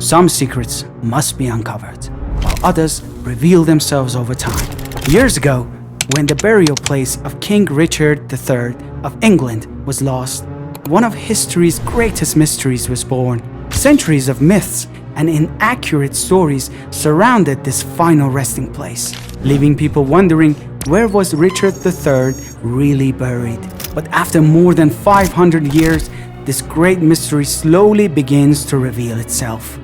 Some secrets must be uncovered, while others reveal themselves over time. Years ago, when the burial place of King Richard III of England was lost, one of history's greatest mysteries was born. Centuries of myths and inaccurate stories surrounded this final resting place, leaving people wondering, where was Richard III really buried? But after more than 500 years, this great mystery slowly begins to reveal itself.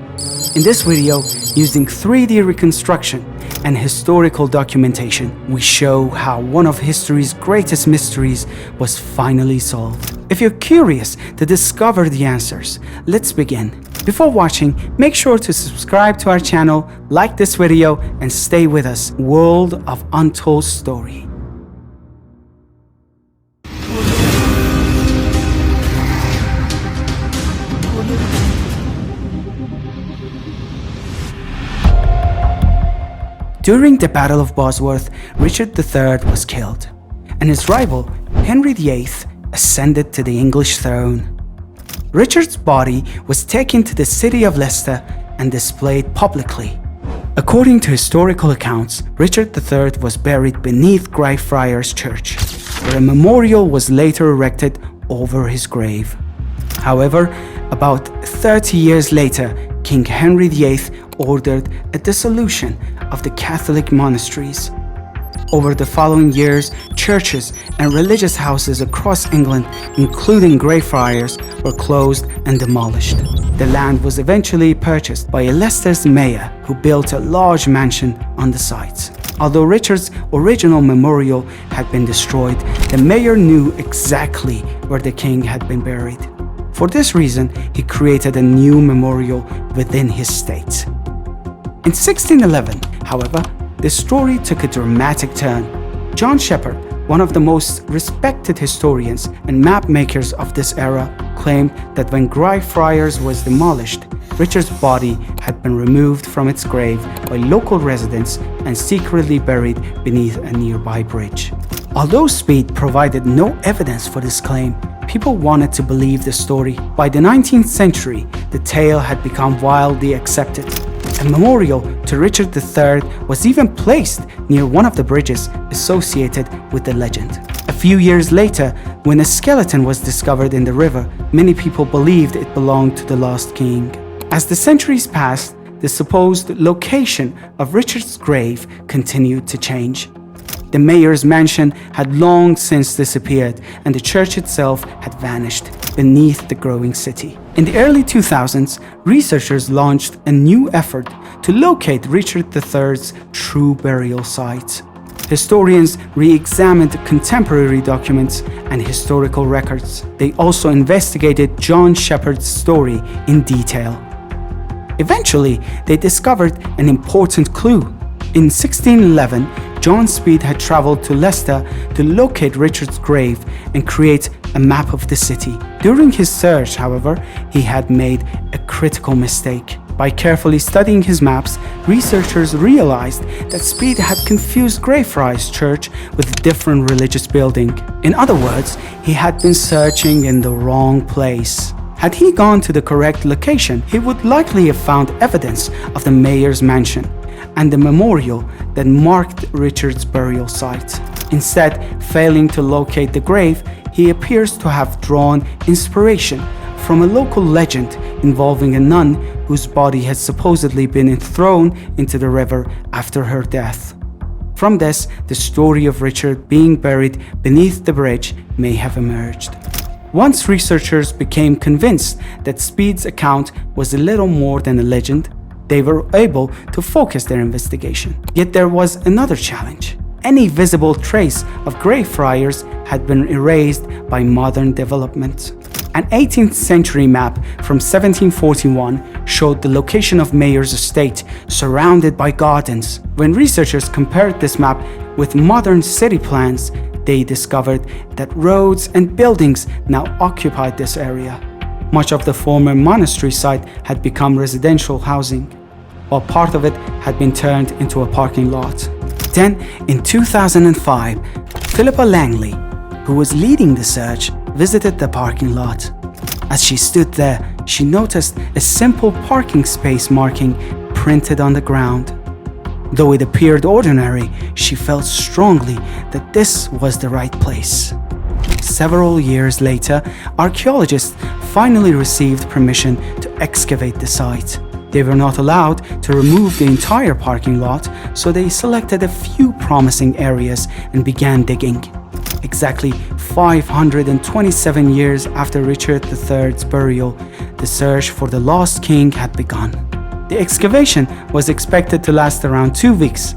In this video, using 3D reconstruction and historical documentation, we show how one of history's greatest mysteries was finally solved. If you're curious to discover the answers, let's begin. Before watching, make sure to subscribe to our channel, like this video, and stay with us. World of Untold Story. During the Battle of Bosworth, Richard III was killed, and his rival, Henry VIII, ascended to the English throne. Richard's body was taken to the city of Leicester and displayed publicly. According to historical accounts, Richard III was buried beneath Greyfriars Church, where a memorial was later erected over his grave. However, about 30 years later, King Henry VIII ordered a dissolution of the Catholic monasteries. Over the following years, churches and religious houses across England, including Greyfriars, were closed and demolished. The land was eventually purchased by Leicester's mayor, who built a large mansion on the site. Although Richard's original memorial had been destroyed, the mayor knew exactly where the king had been buried. For this reason, he created a new memorial within his state. In 1611, however, the story took a dramatic turn. John Shepherd, one of the most respected historians and map makers of this era, claimed that when Greyfriars was demolished, Richard's body had been removed from its grave by local residents and secretly buried beneath a nearby bridge. Although Speed provided no evidence for this claim, people wanted to believe the story. By the 19th century, the tale had become widely accepted. A memorial to Richard III was even placed near one of the bridges associated with the legend. A few years later, when a skeleton was discovered in the river, many people believed it belonged to the lost king. As the centuries passed, the supposed location of Richard's grave continued to change. The mayor's mansion had long since disappeared, and the church itself had vanished beneath the growing city. In the early 2000s, researchers launched a new effort to locate Richard III's true burial site. Historians re-examined contemporary documents and historical records. They also investigated John Shepherd's story in detail. Eventually, they discovered an important clue. In 1611, John Speed had traveled to Leicester to locate Richard's grave and create a map of the city. During his search, however, he had made a critical mistake. By carefully studying his maps, researchers realized that Speed had confused Greyfriars Church with a different religious building. In other words, he had been searching in the wrong place. Had he gone to the correct location, he would likely have found evidence of the mayor's mansion and the memorial that marked Richard's burial site. Instead, failing to locate the grave, he appears to have drawn inspiration from a local legend involving a nun whose body had supposedly been thrown into the river after her death. From this, the story of Richard being buried beneath the bridge may have emerged. Once researchers became convinced that Speed's account was a little more than a legend, they were able to focus their investigation. Yet there was another challenge. Any visible trace of Greyfriars had been erased by modern development. An 18th century map from 1741 showed the location of Mayor's estate surrounded by gardens. When researchers compared this map with modern city plans, they discovered that roads and buildings now occupied this area. Much of the former monastery site had become residential housing, while part of it had been turned into a parking lot. Then, in 2005, Philippa Langley, who was leading the search, visited the parking lot. As she stood there, she noticed a simple parking space marking printed on the ground. Though it appeared ordinary, she felt strongly that this was the right place. Several years later, archaeologists finally received permission to excavate the site. They were not allowed to remove the entire parking lot, so they selected a few promising areas and began digging. Exactly 527 years after Richard III's burial, the search for the lost king had begun. The excavation was expected to last around 2 weeks,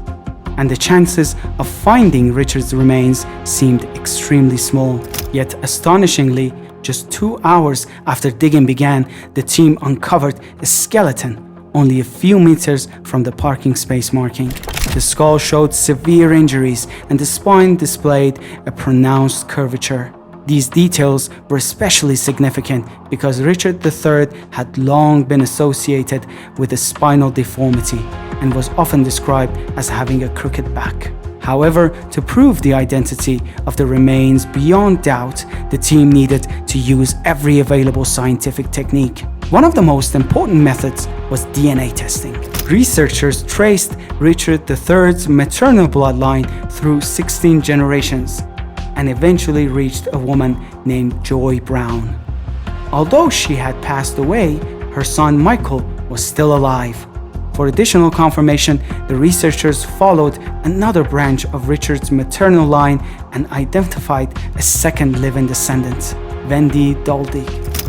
and the chances of finding Richard's remains seemed extremely small. Yet astonishingly, just 2 hours after digging began, the team uncovered a skeleton only a few meters from the parking space marking. The skull showed severe injuries and the spine displayed a pronounced curvature. These details were especially significant because Richard III had long been associated with a spinal deformity and was often described as having a crooked back. However, to prove the identity of the remains beyond doubt, the team needed to use every available scientific technique. One of the most important methods was DNA testing. Researchers traced Richard III's maternal bloodline through 16 generations and eventually reached a woman named Joy Brown. Although she had passed away, her son Michael was still alive. For additional confirmation, the researchers followed another branch of Richard's maternal line and identified a second living descendant, Wendy Doldig.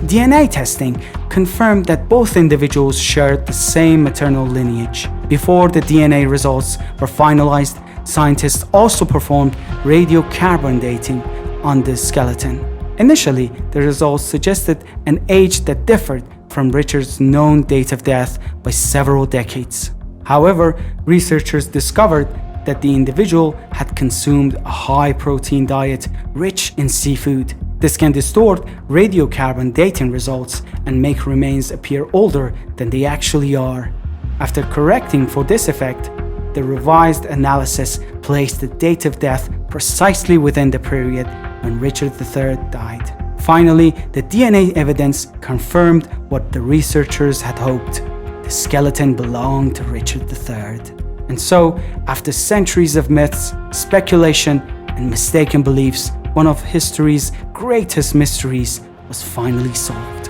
DNA testing confirmed that both individuals shared the same maternal lineage. Before the DNA results were finalized, scientists also performed radiocarbon dating on the skeleton. Initially, the results suggested an age that differed from Richard's known date of death by several decades. However, researchers discovered that the individual had consumed a high-protein diet rich in seafood. This can distort radiocarbon dating results and make remains appear older than they actually are. After correcting for this effect, the revised analysis placed the date of death precisely within the period when Richard III died. Finally, the DNA evidence confirmed what the researchers had hoped. The skeleton belonged to Richard III. And so, after centuries of myths, speculation, and mistaken beliefs, one of history's greatest mysteries was finally solved.